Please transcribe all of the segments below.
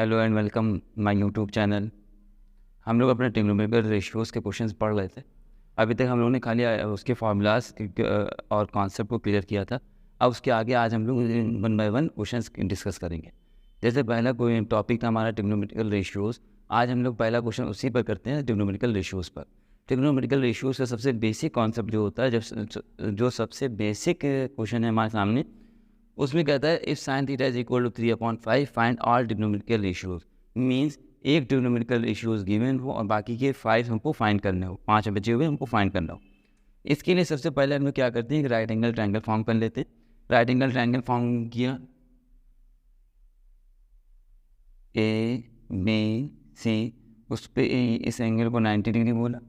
Hello and welcome my YouTube channel. हम लोग अपने ट्रिग्नोमेट्रिकल रेशियोज़ के क्वेश्चंस पढ़ रहे थे। अभी तक हम लोगों ने खाली उसके फार्मूलाज और कॉन्सेप्ट को क्लियर किया था। अब उसके आगे आज हम लोग one by one questions discuss करेंगे। जैसे पहला कोई टॉपिक था हमारा ट्रिग्नोमेट्रिकल रेशियोज़, आज हम लोग पहला क्वेश्चन उसी पर करते हैं, ट्रिग्नोमेट्रिकल रेशियोज़ पर। ट्रिग्नोमेट्रिकल रेशियोज़ का सबसे बेसिक कॉन्सेप्ट जो होता है, जो सबसे बेसिक क्वेश्चन है हमारे सामने, उसमें कहता है if sine theta is equal to 3/5 find all trigonometrical ratios. Means एक ट्रिग्नोमेट्रिकल रेशियोज गिवन हो और बाकी के 5 हमको फाइंड करने हो, 5 बचे हुए हमको फाइंड करना हो। इसके लिए सबसे पहले हम लोग क्या करते हैं, राइट एंगल ट्रायंगल फॉर्म कर लेते हैं। राइट एंगल ट्रायंगल फॉर्म किया, ए बी सी, उस पर इस एंगल को 90 डिग्री बोला,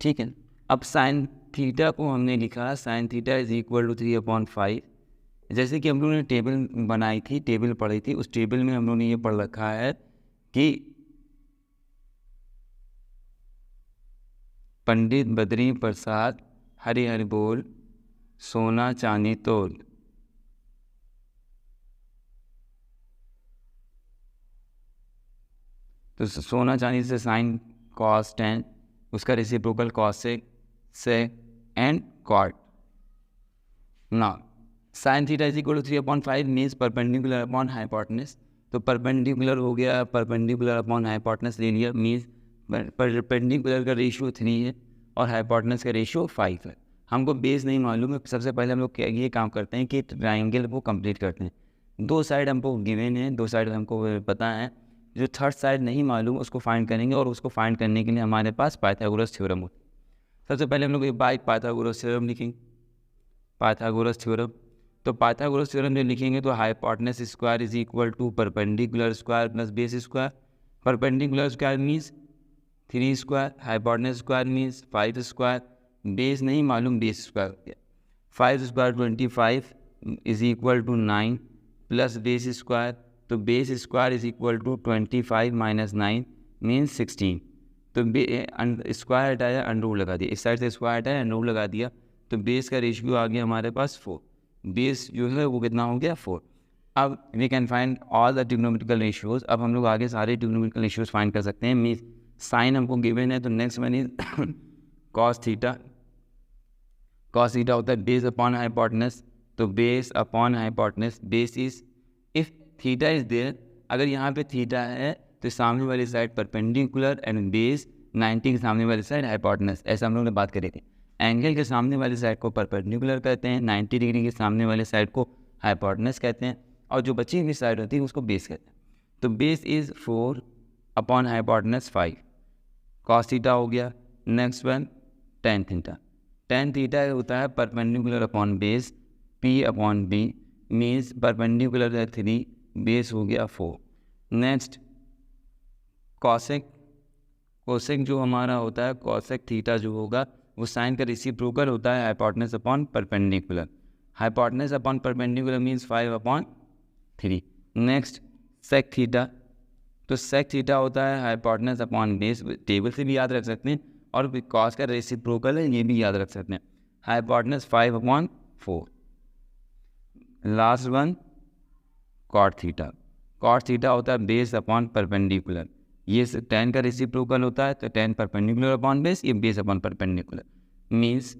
ठीक है। अब साइन थीटा को हमने लिखा, sine theta is equal to 3/5। जैसे कि हम लोगों ने टेबल बनाई थी, टेबल पढ़ी थी, उस टेबल में हम लोगों ने ये पढ़ रखा है कि पंडित बद्री प्रसाद हरि हरि बोल सोना चांदी तोल। तो सोना चांदी से साइन कॉस टेन, उसका reciprocal cosec sec and cot. ना sine theta is equal to 3/5 means perpendicular upon hypotenuse. तो परपेंडिकुलर हो गया, परपेंडिकुलर अपॉन हाइपोटेनस ले लिया, मीन्स परपेंडिकुलर का रेशियो 3 है और हाइपोटेनस का रेशियो 5 है। हमको बेस नहीं मालूम है, सबसे पहले हम लोग ये काम करते हैं कि ट्राइंगल को कंप्लीट करते हैं। दो साइड हमको गिवन है, दो साइड हमको पता है, जो थर्ड साइड नहीं मालूम उसको फाइंड करेंगे और उसको फाइंड करने के लिए हमारे पास पाइथागोरस थ्योरम होता है। सबसे पहले हम लोग बाय पाइथागोरस थ्योरम लिखेंगे, पाइथागोरस थ्योरम। तो पाइथागोरस थ्योरम जब लिखेंगे तो hypotenuse square is equal to perpendicular square plus base square. Perpendicular square means 3 square, hypotenuse square means 5 square, base नहीं मालूम, base square 5 square 25 is equal to 9 plus base square. तो base square is equal to 25 minus 9 means 16। तो square हटाया, under root लगा दिया, इस side से square हटाया, अंडर रूट लगा दिया, तो बेस का रेशियो आ गया हमारे पास 4। बेस जो है वो कितना हो गया 4। अब we can find all the trigonometrical ratios. अब हम लोग आगे सारे ट्रिग्नोमेट्रिकल रेशियोज फाइंड कर सकते हैं। मीन्स साइन हमको गिवन है, तो next one is cos theta. Cos theta होता है बेस अपॉन हाइपोटेनस, तो base upon hypotenuse, base is if theta is there, अगर यहाँ पे थीटा है तो सामने वाली साइड परपेंडिकुलर एंड बेस 90 के सामने वाली साइड हाइपोटेनस, ऐसा हम लोग ने बात करी थी। एंगल के सामने वाली साइड को परपेंडिकुलर कहते हैं, 90 डिग्री के सामने वाले साइड को हाइपोटेनस कहते हैं, और जो बची हुई साइड होती है उसको बेस कहते हैं। तो base is 4 upon hypotenuse 5, cos theta हो गया। Next one tan theta. Tan theta होता है perpendicular upon base, P upon B, means perpendicular है 3, बेस हो गया 4। Next cosec. कोसेक जो हमारा होता है, कॉसेक थीटा जो होगा वो साइन का रेसिप्रोकल होता है hypotenuse upon perpendicular. Hypotenuse upon perpendicular means 5/3। Next sec theta. तो सेक थीटा होता है हाइपोटेनस अपॉन बेस, टेबल से भी याद रख सकते हैं, और कॉस का रेसिप्रोकल है ये भी याद रख सकते हैं, hypotenuse 5/4। Last one cot theta. Cot theta होता है बेस अपॉन परपेंडिकुलर, ये 10 का रेसिप्रोकल होता है, तो 10 परपेंडिकुलर अपॉन बेस, ये बेस अपॉन परपेंडिकुलर, मीन्स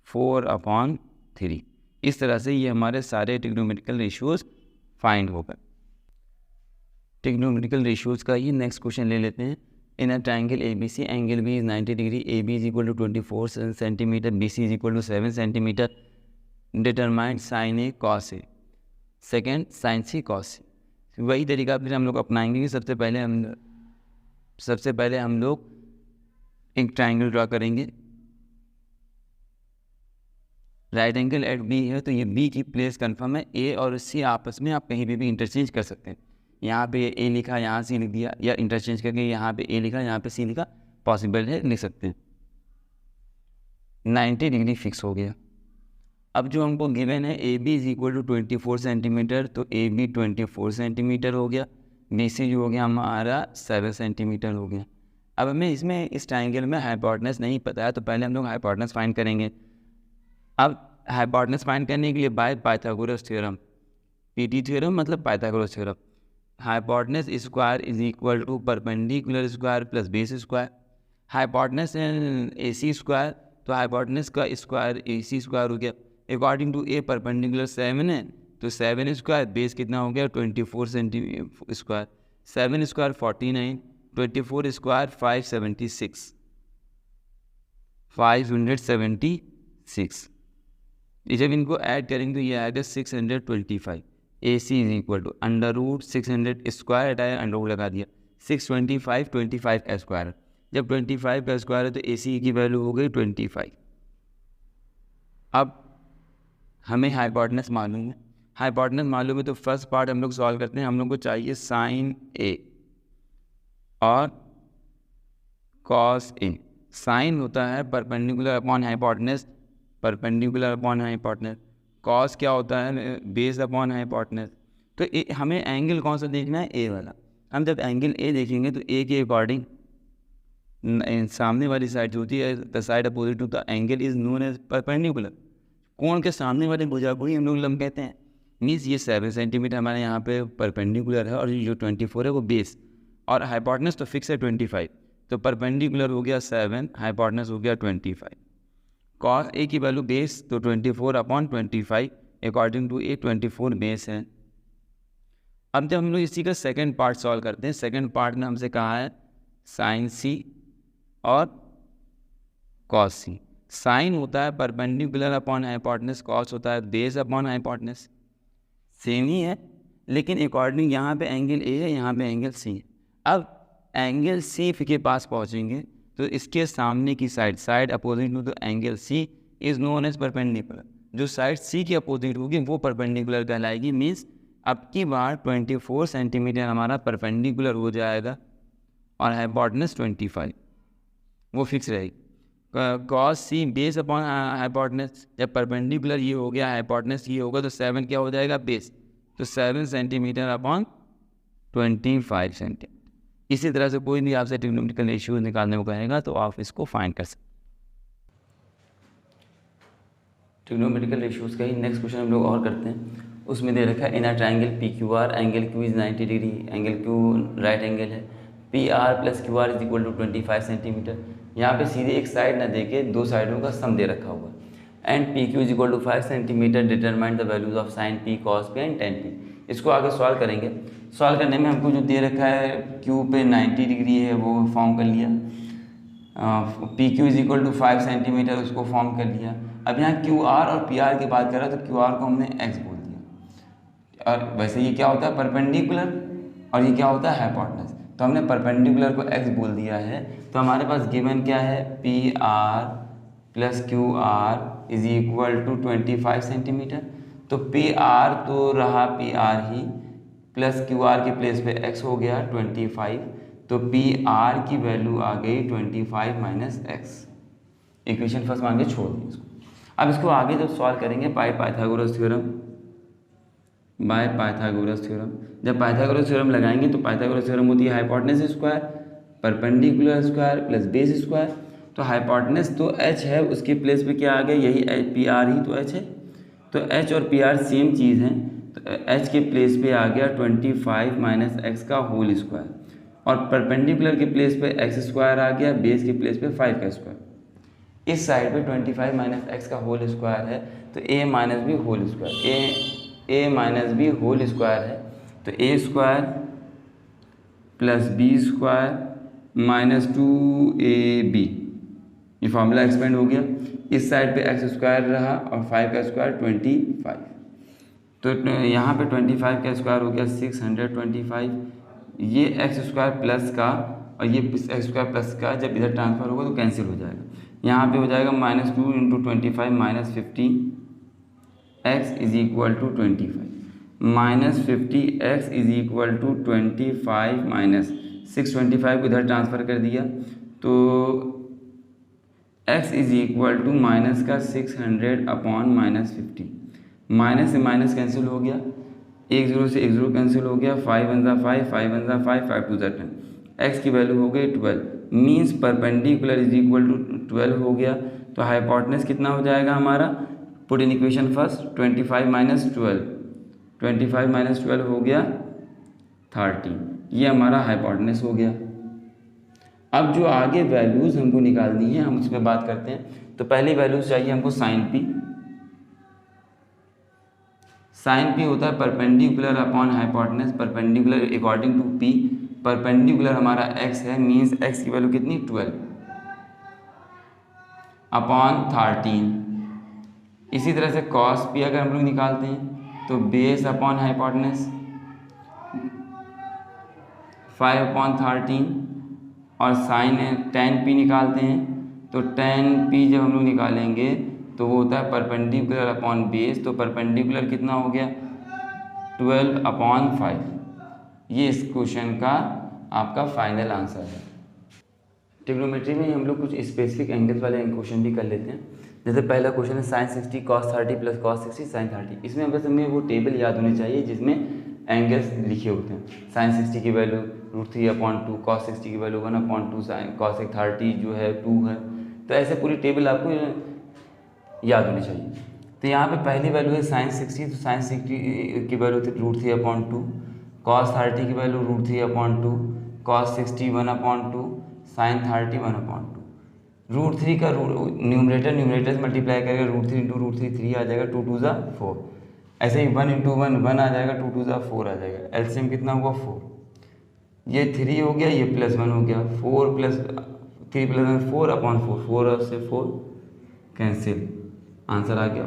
4/3। इस तरह से ये हमारे सारे ट्रिग्नोमेट्रिकल रेशियोज फाइंड हो गए। ट्रिग्नोमेट्रिकल रेशियोज का ये नेक्स्ट क्वेश्चन ले लेते हैं। In a triangle A B C, angle B is 90 degree, A B is equal to 24 centimetre, B C is equal to 7 centimetre. Determine sine A cos A, second sine C cos C. वही तरीका फिर हम लोग अपनाएंगे कि सबसे पहले हम लोग एक ट्रायंगल ड्रा करेंगे। राइट एंगल एट बी है, तो ये बी की प्लेस कंफर्म है, ए और सी आपस में आप कहीं भी इंटरचेंज कर सकते हैं। यहाँ पे ए लिखा, यहाँ सी लिख दिया, या इंटरचेंज करके यहाँ पे ए लिखा, यहाँ पे सी लिखा, पॉसिबल है, लिख सकते हैं। 90 डिग्री फिक्स हो गया। अब जो हमको गिवन है A B is equal to 24 centimetre, तो ए बी 24 सेंटीमीटर हो गया, बी सी जो हो गया हमारा 7 सेंटीमीटर हो गया। अब हमें इसमें इस ट्रायंगल में हाइपोटेनस नहीं पता है, तो पहले हम लोग हाइपोटेनस फाइंड करेंगे। अब हाइपोटेनस फाइंड करने के लिए by Pythagoras theorem, PT theorem मतलब Pythagoras theorem. Hypotenuse square is equal to perpendicular square plus base square. Hypotenuse and AC square, तो हाइपोटेनस का स्क्वायर AC स्क्वायर हो गया। अकॉर्डिंग टू ए परपेंडिकुलर 7 है, तो 7 स्क्वायर बेस कितना हो गया 24 सेंटीमीटर स्क्वायर, 7 स्क्वायर 49, 24 स्क्वायर 576। जब इनको ऐड करेंगे तो ये आएगा 625। AC is equal to under root 600 square हटाया, अंडर रूट लगा दिया, 625, 25 का स्क्वायर। जब 25 का स्क्वायर है तो AC की वैल्यू हो गई 25। अब हमें हाइपोटेनस मालूम है, हाइपोटेनस मालूम है तो फर्स्ट पार्ट हम लोग सॉल्व करते हैं। हम लोग को चाहिए साइन A और कॉस A। साइन होता है perpendicular upon hypotenuse, perpendicular upon hypotenuse. Cos क्या होता है, बेस अपॉन हाइपोटेनस। तो हमें एंगल कौन सा देखना है, A वाला। हम जब एंगल A देखेंगे तो A के अकॉर्डिंग सामने वाली साइड जो होती है, the side opposite to the angle is known as perpendicular. कोण के सामने वाले भुजा को ही हम लोग लंब कहते हैं। मीन्स ये 7 सेंटीमीटर हमारे यहाँ पे परपेंडिकुलर है और जो 24 है वो बेस, और हाइपोटेनस तो फिक्स है 25, तो परपेंडिकुलर हो गया 7, हाइपोटेनस हो गया 25। कॉस A की वैल्यू बेस तो 24 upon 25, according to A 24 base है। अब जब हम लोग इसी का सेकंड पार्ट सॉल्व करते हैं, सेकंड पार्ट में हमसे कहा है साइन C और कॉस C। साइन होता है परपेंडिकुलर अपॉन हाइपोटेनस, कॉस होता है बेस अपॉन हाइपोटेनस। सेम ही है, लेकिन अकॉर्डिंग यहाँ पे एंगल A है, यहाँ पे एंगल C है। अब एंगल C के पास पहुँचेंगे तो इसके सामने की side opposite to the angle C is known as perpendicular. जो साइड C की अपोजिट होगी वो परपेंडिकुलर कहलाएगी। मीन्स अब की बार 24 सेंटीमीटर हमारा परपेंडिकुलर हो जाएगा और हाइपोटेनस 25 वो फिक्स रहेगी। Cos C base upon hypotenuse, जब परपेंडिकुलर ये हो गया, हाइपोटेनस ये होगा, तो 7 क्या हो जाएगा बेस, तो 7 सेंटीमीटर अपॉन 25 सेंटीमीटर। इसी तरह से कोई भी आपसे ट्रिग्नोमेट्रिकल रेशियो निकालने को कहेगा तो आप इसको फाइंड कर सकते। ट्रिग्नोमेट्रिकल रेशियोज का ही नेक्स्ट क्वेश्चन हम लोग और करते हैं। उसमें दे रखा है in a triangle PQR, angle Q is 90 degree, angle Q right angle है, PR plus QR is equal to 25 centimetre. यहाँ पे सीधे एक साइड ना देके दो साइडों का सम दे रखा हुआ है। And PQ is equal to 5 centimetre, determine the values of sine P, cos P and tan P। इसको आगे सॉल्व करेंगे। सॉल्व करने में हमको जो दे रखा है Q पे 90 डिग्री है वो फॉर्म कर लिया, PQ is equal to 5 centimetre उसको फॉर्म कर लिया। अब यहाँ QR और PR की बात कर रहा है तो QR को हमने X बोल दिया, और वैसे ये क्या होता है परपेंडिकुलर और ये क्या होता है हाइपोटेनस, तो हमने परपेंडिकुलर को X बोल दिया है। तो हमारे पास गिवन क्या है, PR plus QR is equal to 25 centimetre. तो PR तो रहा PR ही, प्लस QR के प्लेस पे X हो गया 25, तो PR की वैल्यू आ गई 25 माइनस X। इक्वेशन फर्स्ट मान के छोड़ दें इसको। अब इसको आगे जब सॉल्व करेंगे बाय पाइथागोरस थ्योरम, जब पाइथागोरस थ्योरम लगाएंगे तो पाइथागोरस थ्योरम होती है hypotenuse square perpendicular square plus base square. तो हाइपोटेनस तो H है, उसके प्लेस पे क्या आ गया, यही PR ही तो H है, तो H और PR सेम चीज़ हैं, तो H के प्लेस पे आ गया 25 माइनस X का होल स्क्वायर, और परपेंडिकुलर के प्लेस पे X स्क्वायर आ गया, बेस के प्लेस पे 5 का स्क्वायर। इस साइड पे 25 माइनस X का होल स्क्वायर है, तो A minus B whole square, A minus B whole square है, तो A square plus B square minus 2AB, ये फार्मूला एक्सपेंड हो गया। इस साइड पे X स्क्वायर रहा और 5 का स्क्वायर 25, तो यहाँ पे 25 का स्क्वायर हो गया 625, ये X स्क्वायर प्लस का और ये X स्क्वायर प्लस का जब इधर ट्रांसफर होगा तो कैंसिल हो जाएगा। यहाँ पे हो जाएगा -2 into 25 minus 50 X is equal to 25, minus 50 X is equal to 25 minus 625 को इधर ट्रांसफ़र कर दिया, तो X is equal to minus का 600 अपॉन माइनस 50, माइनस से माइनस कैंसिल हो गया, 1 0 से 1 0 कैंसिल हो गया, 5 1 ज़ा 5, 5 1 ज़ा 5, 5 2 ज़ा 10, X की वैल्यू हो गई 12, means perpendicular is equal to 12 हो गया। तो हाइपोटेनस कितना हो जाएगा हमारा, put in equation first, 25 minus 12 हो गया 13, ये हमारा हाइपोटेनस हो गया। अब जो आगे वैल्यूज़ हमको निकालनी है हम उस पर बात करते हैं। तो पहली वैल्यूज़ चाहिए हमको साइन पी। साइन पी होता है perpendicular upon hypotenuse, perpendicular according to P. Perpendicular हमारा एक्स है, मीन्स एक्स की वैल्यू कितनी 12 अपॉन 13। इसी तरह से कॉस पी अगर हम लोग निकालते हैं तो बेस अपॉन हाइपोटेनस 5 अपॉन 13, और साइन टेन पी निकालते हैं तो टेन पी जब हम लोग निकालेंगे तो वो होता है परपेंडिकुलर अपॉन बेस। तो परपेंडिकुलर कितना हो गया 12 अपॉन 5। ये इस क्वेश्चन का आपका फाइनल आंसर है। ट्रिग्नोमेट्री में हम लोग कुछ स्पेसिफिक एंगल्स वाले क्वेश्चन भी कर लेते हैं। जैसे पहला क्वेश्चन है sine 60 cos 30 plus cos 60 sine 30। इसमें बस हमें वो टेबल याद होनी चाहिए जिसमें एंगल्स लिखे होते हैं। साइन 60 की वैल्यू √3/2, कॉस 60 की वैल्यू 1/2, साइन कॉस 30 जो है 2 है। तो ऐसे पूरी टेबल आपको याद होनी चाहिए। तो यहाँ पे पहली वैल्यू है साइन 60, तो साइन 60 की वैल्यू थी √3/2, कॉस 30 की वैल्यू √3/2, कॉस 60 1/2, साइन 30 1/2। √3 का न्यूमरेटर से मल्टीप्लाई करेगा, √3 इंटू √3 3 आ जाएगा, 2 2 ज़ा 4। ऐसे ही 1 इंटू 1 1 आ जाएगा, 2 2 ज़ा 4 आ जाएगा। एलसीएम कितना हुआ 4। ये 3 हो गया, ये +1 हो गया, 4 प्लस 3 प्लस 1 4/4, 4 से 4 कैंसिल, आंसर आ गया।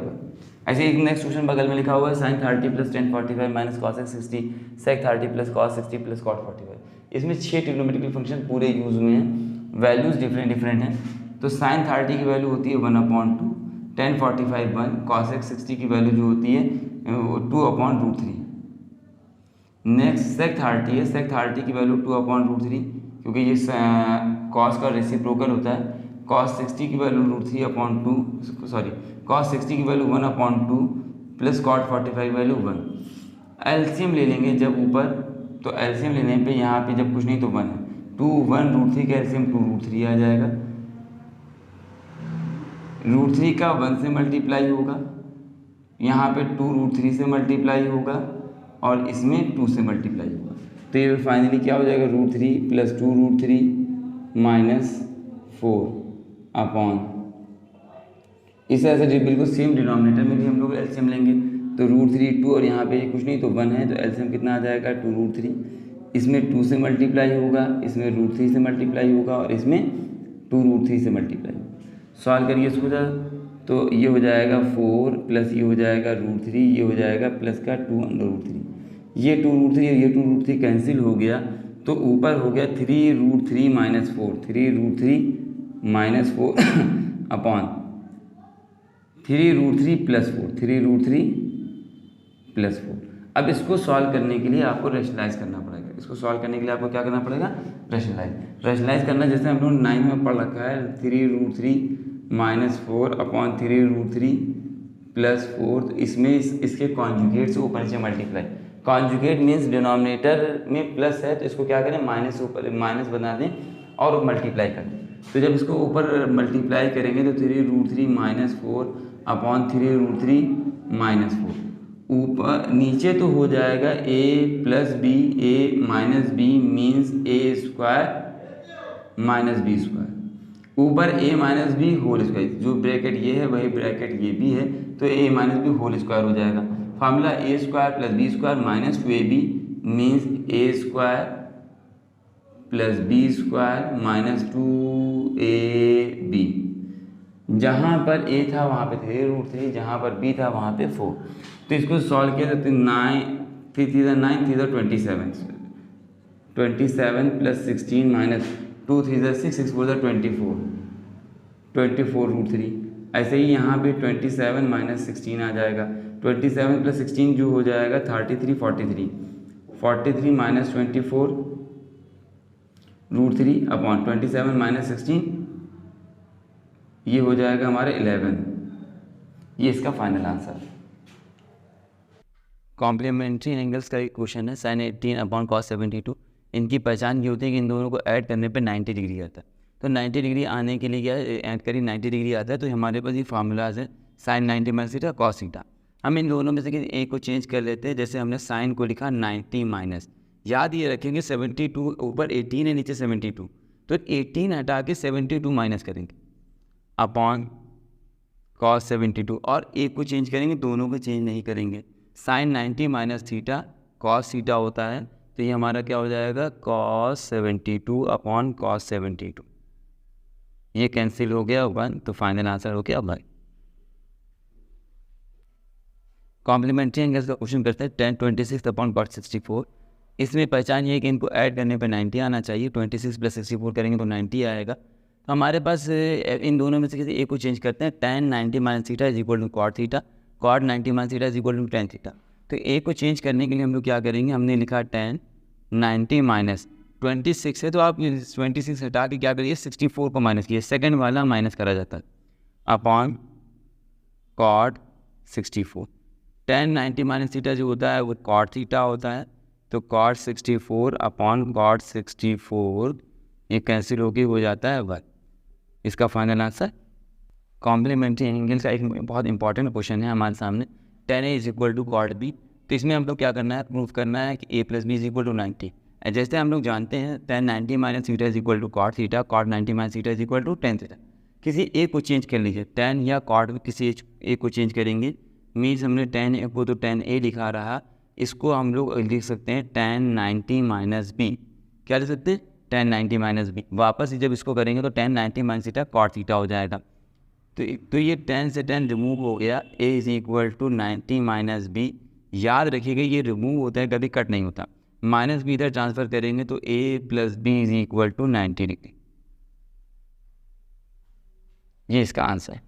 ऐसे एक नेक्स्ट क्वेश्चन बगल में लिखा हुआ है sine 30 plus tan 45 minus cos 60 sec 30 plus cos 60 plus cot 45। इसमें 6 ट्रिग्नोमेट्रिकल फंक्शन पूरे यूज हुए हैं, वैल्यूज़ डिफरेंट हैं। तो साइन 30 की वैल्यू होती है 1/2, टेन 45 1, कॉसेक 60 की वैल्यू जो होती है 2/√3। नेक्स्ट सेक 30 है, सेक 30 की वैल्यू 2/√3, क्योंकि ये कॉस का रेसिप्रोकल होता है। कॉस 60 की वैल्यू √3/2, सॉरी कॉस 60 की value 1/2 plus cot 45 value 1। LCM ले लेंगे जब ऊपर, तो एलसीएम लेने पे यहाँ पे जब कुछ नहीं तो 1 है, 2 1 √3 का एलसीएम 2√3 आ जाएगा। √3 का 1 से मल्टीप्लाई होगा, यहाँ पे 2√3 से मल्टीप्लाई होगा, और इसमें 2 से मल्टीप्लाई होगा। तो ये फाइनली क्या हो जाएगा √3 प्लस 2√3 माइनस 4 अपॉन, इस तरह से बिल्कुल सेम डिनोमिनेटर में भी हम लोग एलसीएम लेंगे। तो √3 2 और यहाँ पे कुछ नहीं तो 1 है, तो एलसीएम कितना आ जाएगा 2√3। इसमें 2 से मल्टीप्लाई होगा, इसमें √3 से मल्टीप्लाई होगा, और इसमें 2√3 से मल्टीप्लाई होगा। सॉल्व करिए इसको तो ये हो जाएगा 4 प्लस ये हो जाएगा √3, ये हो जाएगा प्लस का 2√3, ये 2√3 और ये 2√3 कैंसिल हो गया, तो ऊपर हो गया 3√3 minus 4, 3√3 minus 4 upon 3√3 plus 4, 3√3 plus 4। अब इसको सॉल्व करने के लिए आपको रेशनलाइज करना पड़ेगा। इसको सॉल्व करने के लिए आपको क्या करना पड़ेगा रेशनलाइज करना, जैसे हम लोग 9 में पढ़ रखा है 3√3 माइनस 4 अपॉन 3√3 प्लस 4। तो इसमें इसके कॉन्जुगेट से ऊपर नीचे मल्टीप्लाई, कॉन्जुगेट मीन्स डिनोमिनेटर में प्लस है तो इसको क्या करें माइनस ऊपर माइनस बना दें और मल्टीप्लाई कर दें। तो जब इसको ऊपर मल्टीप्लाई करेंगे तो 3√3 माइनस 4 अपॉन 3√3 माइनस 4, ऊपर नीचे तो हो जाएगा a plus B, a minus B means a² minus b², ऊपर a minus B whole square, जो ब्रैकेट ये है वही ब्रैकेट ये भी है, तो a minus B whole square हो जाएगा। Formula a² plus b² minus 2ab means a² plus b² minus 2ab। जहाँ पर a था वहाँ पे 3√3, जहाँ पर b था वहाँ पे 4। तो इसको सॉल्व किया तो 9 3 9 3 27, 27 प्लस 16 माइनस 2 3 6 6 4 24√3। ऐसे ही यहाँ पे 27 माइनस 16 आ जाएगा, 27 प्लस 16 जो हो जाएगा 33 43 माइनस 24√3 अपॉन 27 माइनस 16, ये हो जाएगा हमारे 11। ये इसका फाइनल आंसर है। कॉम्प्लीमेंट्री एंगल्स का एक क्वेश्चन है साइन 18 अपॉन कॉस 72। इनकी पहचान ये होती है कि इन दोनों को ऐड करने पे 90 डिग्री आता है। तो 90 डिग्री आने के लिए क्या ऐड करिए, 90 डिग्री आता है तो हमारे पास ये फार्मूलाज है sine 90 minus theta cos theta. हम इन दोनों में से एक को चेंज कर लेते हैं। जैसे हमने साइन को लिखा 90 माइनस, याद ये रखेंगे 72 ऊपर 18 है, नीचे 72, तो 18 हटा के 72 माइनस करेंगे अपॉन कॉस 72, और एक को चेंज करेंगे, दोनों को चेंज नहीं करेंगे। Sine 90 minus theta cos theta होता है, तो ये हमारा क्या हो जाएगा, कॉस 72 अपॉन कॉस 72। ये कैंसिल हो गया 1, तो फाइनल आंसर हो गया 1। कॉम्प्लीमेंट्री एंगल्स का क्वेश्चन करते हैं 10 26 अपॉन कॉट 64। इसमें पहचान ये है कि इनको ऐड करने पर 90 आना चाहिए, 26 + 64 करेंगे तो 90 आएगा। तो हमारे पास इन दोनों में से किसी एक को चेंज करते हैं, tan 90 minus theta is equal to cot theta, cot 90 minus theta is equal to tan theta. तो एक को चेंज करने के लिए हम लोग क्या करेंगे, हमने लिखा tan 90 माइनस 26 है, तो आप 26 हटा के क्या करिए 64 को माइनस किए, सेकेंड वाला माइनस करा जाता है, upon cot 64। tan 90 minus theta जो होता है वो कॉट थीटा होता है, तो कॉट 64 अपॉन कॉट 64 ये कैंसिल होके हो जाता है 1। इसका फाइनल आंसर। कॉम्प्लीमेंट्री एंगल का एक बहुत इंपॉर्टेंट क्वेश्चन है हमारे सामने, tan A is equal to cot B. तो इसमें हम लोग क्या करना है, प्रूफ करना है कि a + b is equal to 90। जैसे हम लोग जानते हैं tan 90 minus theta is equal to cot theta, cot 90 minus theta is equal to tan theta. किसी एक को चेंज कर लीजिए, tan या कॉट किसी एक को चेंज करेंगे, मीन्स हमने tan A को तो tan A लिखा रहा, इसको हम लोग लिख सकते हैं tan 90 माइनस बी। क्या लिख सकते हैं, tan 90 माइनस बी। वापस जब इसको करेंगे तो tan 90 minus theta cot theta हो जाएगा। तो ये tan से tan रिमूव हो गया, a is equal to 90 minus B. याद रखिएगा ये रिमूव होता है, कभी कट नहीं होता। माइनस बी इधर ट्रांसफर करेंगे तो a + b is equal to 90 degree. ये इसका आंसर है।